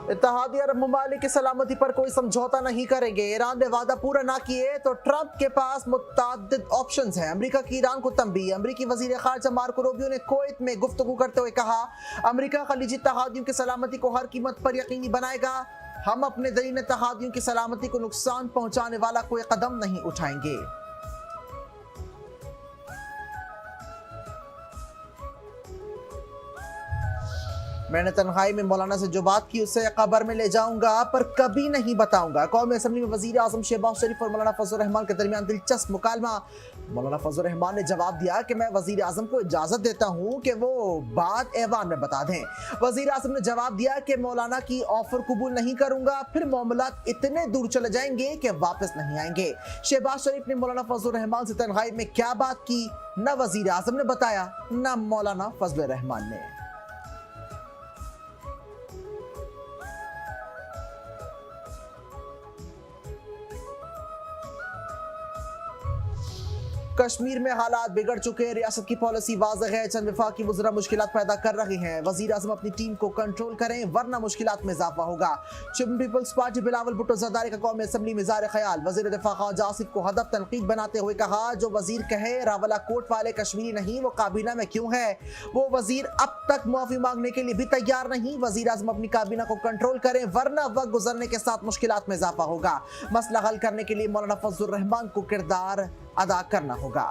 इत्तेहादी अरब ममालिक की सलामती पर कोई समझौता नहीं करेंगे। ईरान ने वादा पूरा ना किए तो ट्रंप के पास मुतअद्दिद ऑप्शंस हैं। अमेरिका की ईरान को तंबी। अमेरिकी वजीर खारजा मार्को रूबियो ने कुवैत में गुफ्तगू करते हुए कहा, अमेरिका खलीजी इत्तेहादियों की सलामती को हर कीमत पर यकीनी बनाएगा। हम अपने दरीन इत्तेहादियों की सलामती को नुकसान पहुंचाने वाला कोई कदम नहीं उठाएंगे। मैंने तन्हाई में मौलाना से जो बात की उससे कब्र में ले जाऊंगा पर कभी नहीं बताऊंगा। कौमी असम्बली में वजीर आजम शहबाज शरीफ और मौलाना फजल रहमान के दरमियान दिलचस्प मुकालमा। मौलाना फजल रहमान ने जवाब दिया कि मैं वजीर आजम को इजाजत देता हूं कि वो बात ऐवान में बता दें। वजीर आजम ने जवाब दिया कि मौलाना की ऑफर कबूल नहीं करूंगा, फिर मामलात इतने दूर चले जाएंगे कि वापस नहीं आएंगे। शहबाज शरीफ ने मौलाना फजल रहमान से तन्हाई में क्या बात की, न वजीर आजम ने बताया न मौलाना फजल रहमान ने। कश्मीर में हालात बिगड़ चुके हैं। रियासत की पॉलिसी वाज़ेह है, चंद वफाकी वज़रा मुश्किलात पैदा कर रहे हैं। वज़ीर आज़म अपनी टीम को कंट्रोल करें वरना मुश्किलात में इजाफा होगा। पीपल्स पार्टी बिलावल भुट्टो ज़रदारी का कौमी असम्बली में इज़हार ख्याल। वज़ीर दिफा ख्वाजा आसिफ को हदफ तनकीद बनाते हुए कहा, जो वज़ीर कहे रावला कोट वाले कश्मीरी नहीं वो काबीना में क्यों है। वो वज़ीर अब तक मुआफ़ी मांगने के लिए भी तैयार नहीं। वज़ीर आज़म अपनी काबीना को कंट्रोल करें वरना वक्त गुजरने के साथ मुश्किलात में इजाफा होगा। मसला हल करने के लिए मौलाना फजल रहमान को किरदार अदा करना होगा।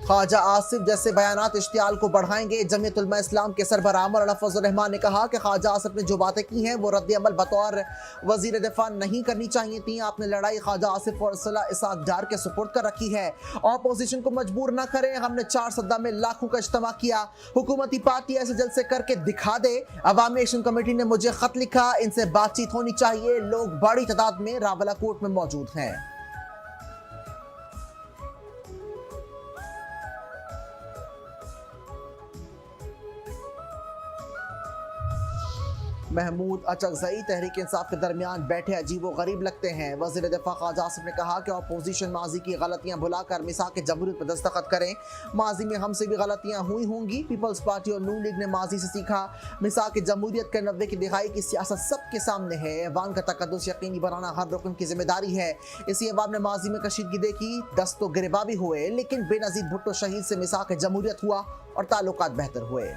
ख्वाजा आसिफ जैसे बयानात इश्तियाल को बढ़ाएंगे। जमीयत उलमा इस्लाम के सरबराह मौलाना फजल रहमान ने कहा कि ख्वाजा आसिफ ने जो बातें की हैं वो रद्द अमल बतौर वजीर दिफा नहीं करनी चाहिए थी। आपने लड़ाई ख्वाजा आसिफ और सलाह इसाक डार के सुपुर्द कर रखी है। ऑपोजिशन को मजबूर न करें। हमने 4 सद्दा में लाखों का इज्तिमा किया। हुकूमती पार्टी ऐसे जलसे करके दिखा दे। अवामी एक्शन कमेटी ने मुझे खत लिखा, इनसे बातचीत होनी चाहिए। लोग बड़ी तादाद में रावला कोर्ट में मौजूद हैं। महमूद अचकजई तहरीक इंसाफ के दरमियान बैठे अजीब व गरीब लगते हैं। वज़ीर दिफा ख्वाजा आसिफ ने कहा कि अपोजिशन माजी की गलतियां भुलाकर मिसाक जमहूरियत पर दस्तखत करें। माजी में हमसे भी गलतियां हुई होंगी। पीपल्स पार्टी और नून लीग ने माजी से सीखा। मिसाक जमहूरियत के 90 की दिहाई की सियासत सबके सामने है। ऐवान का तकद्दुस यकीनी बनाना हर रुकन की जिम्मेदारी है। इसी ऐवान ने माजी में कशीदगी देखी, दस्तो गिरबा भी हुए, लेकिन बेनज़ीर भुट्टो शहीद से मिसाक जमहूरियत हुआ और ताल्लुकात बेहतर हुए।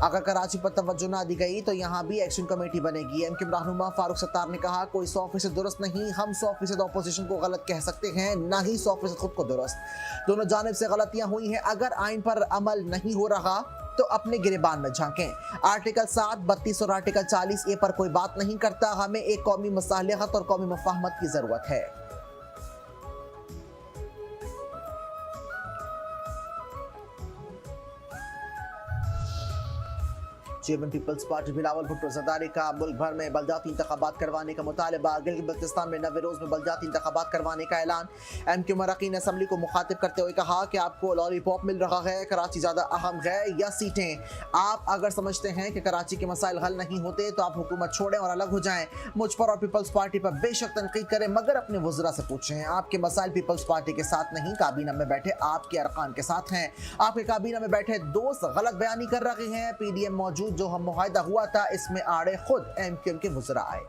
अगर कराची पर तवज्जो ना दी गई तो यहाँ भी एक्शन कमेटी बनेगी। एमक्यू रहनुमा फारूक सत्तार ने कहा, कोई 100% दुरुस्त नहीं। हम 100% अपोजिशन को गलत कह सकते हैं, ना ही 100% खुद को दुरुस्त। दोनों जानिब से गलतियां हुई हैं। अगर आइन पर अमल नहीं हो रहा तो अपने गिरेबान में झांकें। आर्टिकल 7, 32 और आर्टिकल 40A पर कोई बात नहीं करता। हमें एक कौमी मसालिहत और कौमी मफाहमत की जरूरत है। चेयरमैन पीपल्स पार्टी बिलावल भुट्टो ज़रदारी का मुल्क भर में बलदाती इंतखाबात करवाने का मुतालबा। गिलगित बल्तिस्तान में नवे-रोज में बलदाती इंतखाबात करवाने का ऐलान। एमक्यू मरक़ीन असम्बली को मुखातिब करते हुए कहा कि आपको लॉलीपॉप मिल रहा है, कराची ज़्यादा अहम है या सीटें। आप अगर समझते हैं कि कराची के मसाइल हल नहीं होते तो आप हुकूमत छोड़ें और अलग हो जाएं। मुझ पर और पीपल्स पार्टी पर बेशक तनकीद करें, मगर अपने वज़रा से पूछें। आपके मसाइल पीपल्स पार्टी के साथ नहीं, काबीना में बैठे आपके अरकान के साथ हैं। आपके काबीना में बैठे दोस्त गलत बयानी कर रहे हैं। PDM मौजूद जो हम मुआहिदा हुआ था इसमें आड़े खुद एमक्यूएम के वज़रा आए।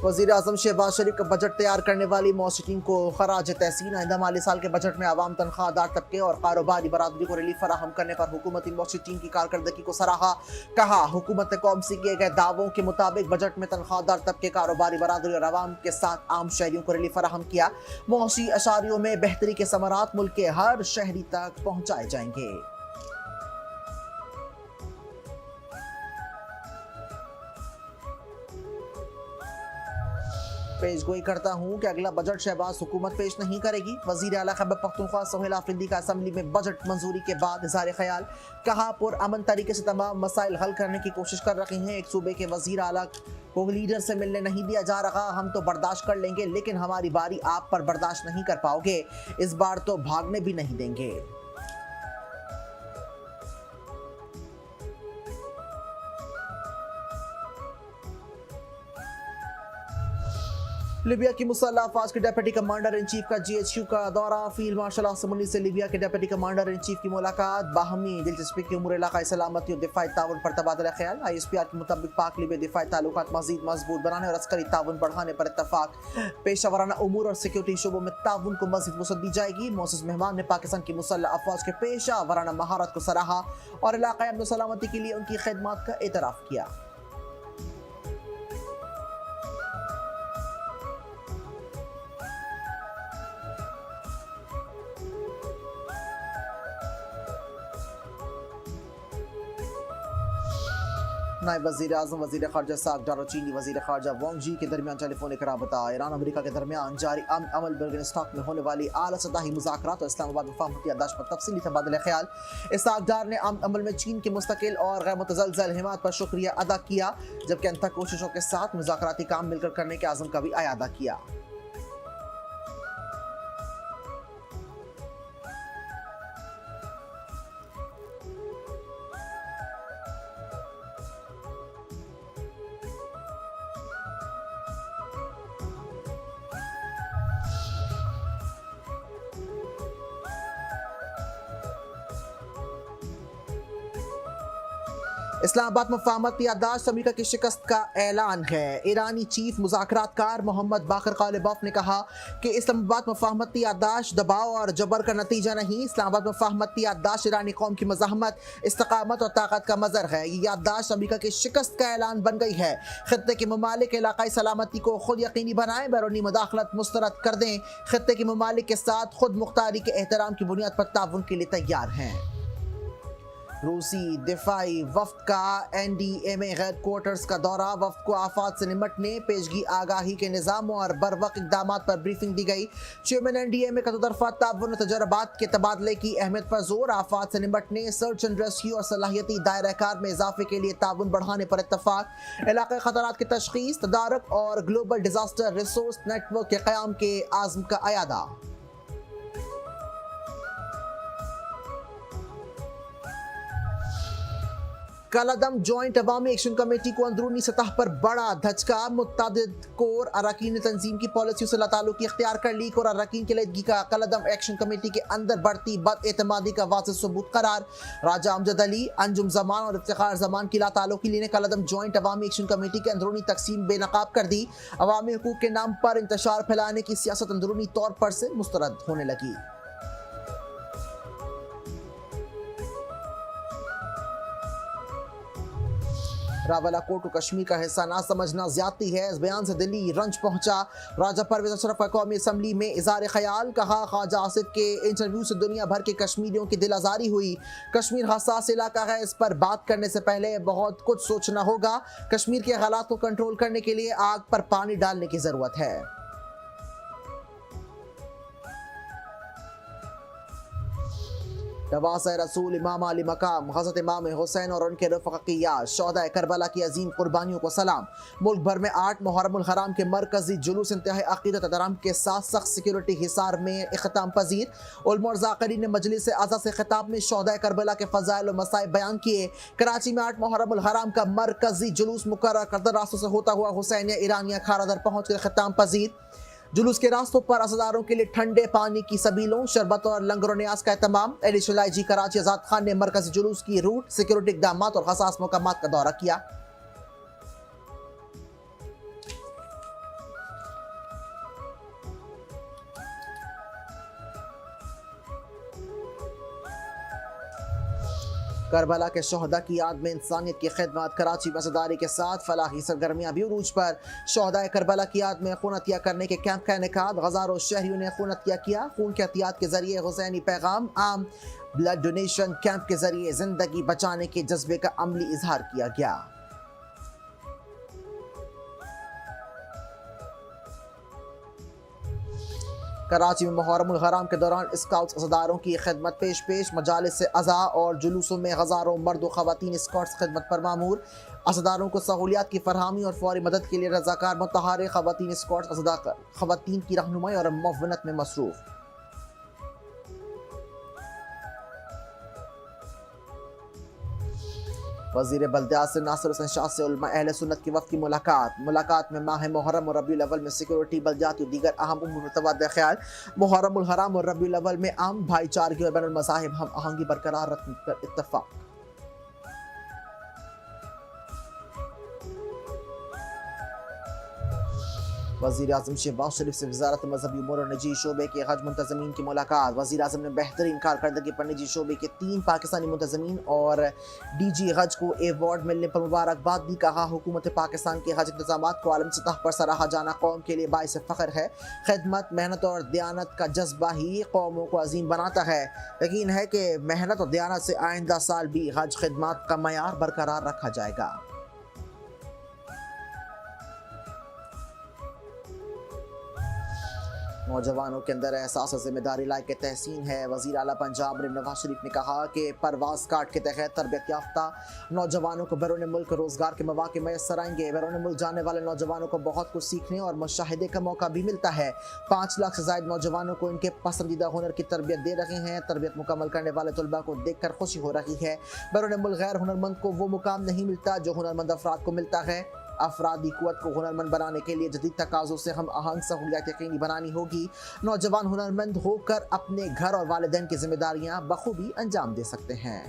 वज़ीर आज़म शहबाज शरीफ का बजट तैयार करने वाली मौसीकीन को खराज तहसीन। आइंदा माली साल के बजट में आवाम, तनख्वाहदार तबके और कारोबारी बरादरी को रिलीफ फराहम करने पर हुकूमती मौसीकीन की कारकर्दगी को सराहा। कहा, हुकूमत कौम से किए गए दावों के मुताबिक बजट में तनख्वाहदार तबके, कारोबारी बरादरी और आवाम के साथ आम शहरियों को रिलीफ फराहम किया। मौसी अशारियों में बेहतरी के समरात मुल्क के हर शहरी तक पहुँचाए जाएंगे। पेश गोई करता हूँ कि अगला बजट शहबाज हुकूमत पेश नहीं करेगी। वजीर आला खैबर पख्तूनख्वा सोहेल आफरीदी का असम्बली में बजट मंजूरी के बाद इज़हार ख्याल, कहा पुरअमन तरीके से तमाम मसाइल हल करने की कोशिश कर रहे हैं। एक सूबे के वजीर आला को लीडर से मिलने नहीं दिया जा रहा। हम तो बर्दाश्त कर लेंगे लेकिन हमारी बारी आप पर बर्दाश्त नहीं कर पाओगे, इस बार तो भागने भी नहीं देंगे। लीबिया की मुसल्लह अफवाज के डिप्टी कमांडर इन चीफ का GHQ का दौरा। फील्ड मार्शल आसम से लीबिया के डिप्टी कमांडर इन चीफ की मुलाकात। बाहमी दिलचस्पी की उमूर इलाकाई सलामती और दिफाई ताउन पर तबादला ख्याल। ISPR के मुताबिक पाक लीबिया दिफाई ताल्लुकात मजीद मजबूत बनाने और अस्करी ताउन बढ़ाने पर इत्तफाक। पेशा वराना उमूर और सिक्योरिटी शोबों में ताउन को मजीद वसअत दी जाएगी। मोअज़्ज़ज़ मेहमान ने पाकिस्तान की मुसल्लह अफवाज के पेशा वराना महारत को सराहा और इलाकाई अमन सलामती के लिए उनकी खिदमत का एतराफ़ किया। नायब वज़ीर आज़म वज़ीर ख़ारजा सागदार और चीनी वज़ीर ख़ारजा वांग जी के दरमियान टेलीफोनिक राबता। ईरान अमेरिका के दरमियान जारी अमल बर्गनस्टॉक में होने वाली आला सतही मुज़ाकरात और इस्लामाबाद वफ़ाक़ती याददाश्त पर तफ़सीली तबादला ख्याल। सागदार ने अमल में चीन के मुस्तकिल और गैर मुतज़लज़ल हिमायत पर शुक्रिया अदा किया, जबकि अंतः कोशिशों के साथ मुज़ाकराती काम मिलकर करने के आज़म का भी अयादा किया। इस्लामाबाद मफाहमत याददाश्त अमेरिका की शिकस्त का ऐलान है। ईरानी चीफ मुज़ाकरातकार मोहम्मद बाकर कालिबफ ने कहा कि इस्लामाबाद मफाहमत याददाश्त दबाव और जबर का नतीजा नहीं। इस्लामाबाद मफाहमत याददाश्त ईरानी कौम की मज़ाहमत, इस्तकामत और ताकत का मज़र है। ये याददाश्त अमेरिका की शिकस्त का ऐलान बन गई है। खित्ते के ममालिक इलाकाई सलामती को खुद यकीनी बनाएं, बैरूनी मुदाखलत मुस्तरद कर दें। खित्ते के ममालिक के साथ खुद मुख्तारी के एहतराम की बुनियाद पर ताउन के लिए तैयार हैं। रूसी दिफाई वफ्द का NDMA हेडक्वार्टर्स का दौरा। वफ्द को आफात से निपटने, पेशगी आगाही के निज़ाम और बर वक्त इक़दाम पर ब्रीफिंग दी गई। चेयरमैन NDMA का दुतरफा ताउन तजर्बात के तबादले की अहमियत पर जोर। आफात से निपटने, सर्च एंड रेस्क्यू और सलाहियती दायरा कार में इजाफे के लिए ताउन बढ़ाने पर इत्तफाक। इलाक़ाई ख़तरात की तशख़ीस, तदारक और ग्लोबल डिजास्टर रिसोर्स नेटवर्क के क़याम के आज़म का अयादा। कलअदम जॉइंट अवामी एक्शन कमेटी को अंदरूनी सतह पर बड़ा धचका। मुत्तअद्दिद कोर अरकान तंजीम की पॉलिसियों से ताल्लुकी इख्तियार कर लीक और अरकान की लदगी का कलअदम एक्शन कमेटी के अंदर बढ़ती बदएतमादी का वाज़ेह सबूत करार। राजा अमजद अली, अंजुम जमान और इफ्तिखार जमान की लाताल्लुकी ने कलअदम जॉइंट अवामी एक्शन कमेटी के अंदरूनी तकसीम बेनकाब कर दी। अवामी हुकूक के नाम पर इंतशार फैलाने की सियासत अंदरूनी तौर पर से मुस्तरद होने लगी। रावला कोट को कश्मीर का हिस्सा ना समझना ज्यादती है। इस बयान से दिल्ली रंज पहुंचा। राजा परवेज अशरफ का कौमी असम्बली में इज़हार ख्याल, कहा ख्वाजा आसिफ के इंटरव्यू से दुनिया भर के कश्मीरियों की दिल आज़ारी हुई। कश्मीर हसास इलाका है, इस पर बात करने से पहले बहुत कुछ सोचना होगा। कश्मीर के हालात को कंट्रोल करने के लिए आग पर पानी डालने की जरूरत है। नवाज़ रसूल इमाम अली मकाम हज़रत इमाम हुसैन और उनके रफ़क़िया शोहदा करबला की अजीम कुर्बानियों को सलाम। मुल्क भर में 8 मुहर्रमुल हराम के मरकजी जुलूस इंतहाई अक़ीदत एहतराम के साथ सख्त सिक्योरिटी हिसार में इख्तिताम पजीर। उलमा और ज़ाकिरीन ने मजलिस आज़ा से खिताब में शोहदा करबला के फ़ज़ाइल और मसाइब बयान किए। कराची में 8 मुहर्रमुल हराम का मरकजी जुलूस मुकर्रर करदा रास्तों से होता हुआ हुसैनिया ईरानिया खारादर पहुँच कर खिताम पजीर। जुलूस के रास्तों पर अज़ादारों के लिए ठंडे पानी की सबीलों, शरबत और लंगर न्याज का एहतमाम। एडिशनल IG कराची आज़ाद खान ने मरकजी जुलूस की रूट, सिक्योरिटी इक़दाम और हसास मकामात का दौरा किया। करबला के शोहदा की याद में इंसानियत की खिदमत। कराची में अज़ादारी के साथ फलाही सरगर्मियाँ भी उरूज पर। शोहदा करबला की याद में खून अतिया करने के कैंप का इनेकाद। हज़ारों शहरियों ने खून अतिया किया। खून के अतियात के जरिए हुसैनी पैगाम आम। ब्लड डोनेशन कैंप के जरिए जिंदगी बचाने के जज्बे का अमली इजहार किया गया। कराची में मुहर्रमुल हराम के दौरान स्काउट्स अज़ादारों की खिदमत पेश मजालिस से अज़ा और जुलूसों में हज़ारों मर्द व ख़वातीन स्काउट्स खिदमत पर मामूर। अज़ादारों को सहूलियात की फरहमी और फौरी मदद के लिए रज़ाकार मुतहर्रिक ख़वातीन स्काउट्स अज़ादार ख़वातीन की रहनुमाई और मुआवनत में मसरूफ़। वज़ीर बल्दियात से नासिर हुसैन शाह से उलमा अहले सुन्नत की वफ़द की मुलाकात में माह मुहर्रम और रबीउल अव्वल में सिक्योरिटी बल्दियाती और दीगर अहम उमूर मुतबादिल ख्याल। मुहर्रमुल हराम और रबीउल अव्वल में आम भाईचारगी और बैनुल मज़ाहिब हम आहंगी बरकरार रखने पर इत्तफ़ाक़। वज़ीर आज़म शहबाज शरीफ से वज़ारत मज़हबी उमूर और निजी शोबे के हज मुंतज़मीन की मुलाकात। वज़ीर आज़म ने बेहतरीन कारकर्दगी पर निजी शोबे के 3 पाकिस्तानी मुंतज़मीन और DG हज को एवार्ड मिलने पर मुबारकबाद दी। कहा हुकूमत पाकिस्तान के हज इंतज़ामात को आलमी सतह पर सराहा जाना कौम के लिए बाइस फ़ख्र है। खिदमत, मेहनत और दयानत का जज्बा ही कौमों को अजीम बनाता है। यकीन है कि मेहनत और दयानत से आइंदा साल भी हज खिदमत का मयार बरकरार रखा जाएगा। नौजवानों के अंदर एहसास जिम्मेदारी लायक तहसीन है। वज़ीर आला पंजाब नवाज शरीफ ने कहा कि परवाज़ कार्ड के तहत तरबियत याफ्ता नौजवानों को बैरून मुल्क रोज़गार के मौके मैसर आएंगे। बैरून मुल्क जाने वाले नौजवानों को बहुत कुछ सीखने और मुशाहिदे का मौका भी मिलता है। 5 लाख से ज़ायद नौजवानों को इनके पसंदीदा हुनर की तरबियत दे रहे हैं। तरबियत मुकम्मल करने वाले तलबा को देख कर खुशी हो रही है। बैरून मुल्क गैर हुनरमंद को वो मुकाम नहीं मिलता जो हुनरमंद अफराद को मिलता है। अफरादी कुव्वत को हुनरमंद बनाने के लिए जदीद तकाज़ों से हम आहंग सहूलियत यकीनी बनानी होगी। नौजवान हुनरमंद होकर अपने घर और वालिदैन की जिम्मेदारियां बखूबी अंजाम दे सकते हैं।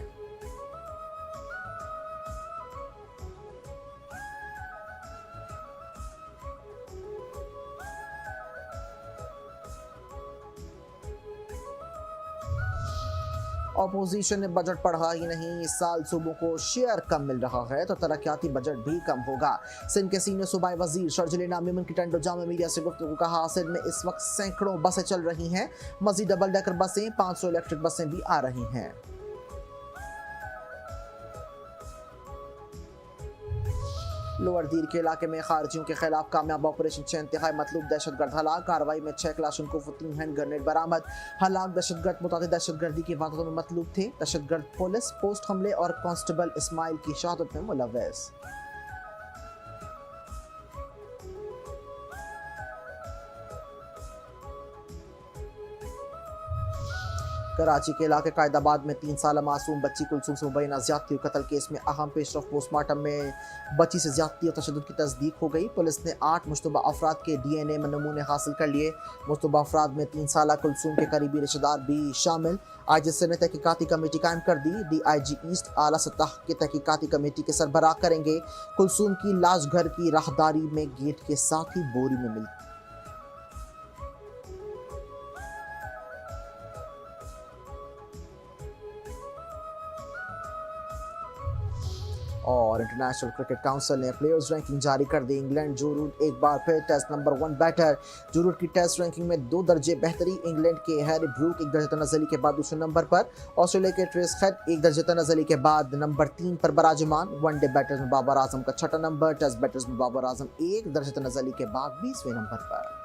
अपोजिशन ने बजट पढ़ा ही नहीं, इस साल सूबों को शेयर कम मिल रहा है तो तरक्याती बजट भी कम होगा। सिंध के सीनियर सूबाई वजीर शर्जिल नामी की टंडो जामा मीडिया से गुफ्तगू कहा। सिंध में इस वक्त सैकड़ों बसें चल रही हैं, मजीद डबल डेकर बसें, 500 इलेक्ट्रिक बसें भी आ रही हैं। लोअर दीर के इलाके में खारजियों के खिलाफ कामयाब ऑपरेशन 6 इंतहाई मतलूब दहशतगर्द हलाक। कार्रवाई में 6 क्लाशनकोव 3 हैंड ग्रेनेड बरामद। हलाक दहशतगर्द मुतादिद दहशतगर्दी की वारदातों में मतलूब थे। दहशतगर्द पुलिस पोस्ट हमले और कांस्टेबल इस्माइल की शहादत में मुलव्वस। कराची के इलाके कायदाबाद में 3 साल मासूम बच्ची कुलसूम से मुबैना ज्यादती और कत्ल केस में अहम पेशरफ पोस्टमार्टम में बच्ची से ज्यादती और तशद्दुद की तस्दीक हो गई। पुलिस ने 8 मुश्तबा अफराद के DNA में नमूने हासिल कर लिए। मुश्तबा अफराद में 3 साल कुलसूम के करीबी रिश्तेदार भी शामिल। IGC ने तहकीकाती कमेटी कायम कर दी। DIG ईस्ट आला सतह की तहकीकाती कमेटी के सरबराह करेंगे। कुलसूम की लाश घर की राहदारी में गेट के साथ ही बोरी में मिली। और इंटरनेशनल क्रिकेट काउंसिल ने प्लेयर्स रैंकिंग जारी कर दी। इंग्लैंड जरूर एक बार फिर टेस्ट नंबर 1 बैटर। जरूर की टेस्ट रैंकिंग में 2 दर्जे बेहतरी। इंग्लैंड के हैरी ब्रूक 1 दर्जे तनज़्ज़ुली के बाद दूसरे नंबर पर। ऑस्ट्रेलिया के ट्रेस हेड 1 दर्जे तनज़्ज़ुली के बाद नंबर 3 पर बराजमान। वनडे बैटर्स में बाबर आजम का 6ठा नंबर। टेस्ट बैटर्स में बाबर आजम 1 दर्जे तनज़्ज़ुली के बाद 20वें नंबर पर।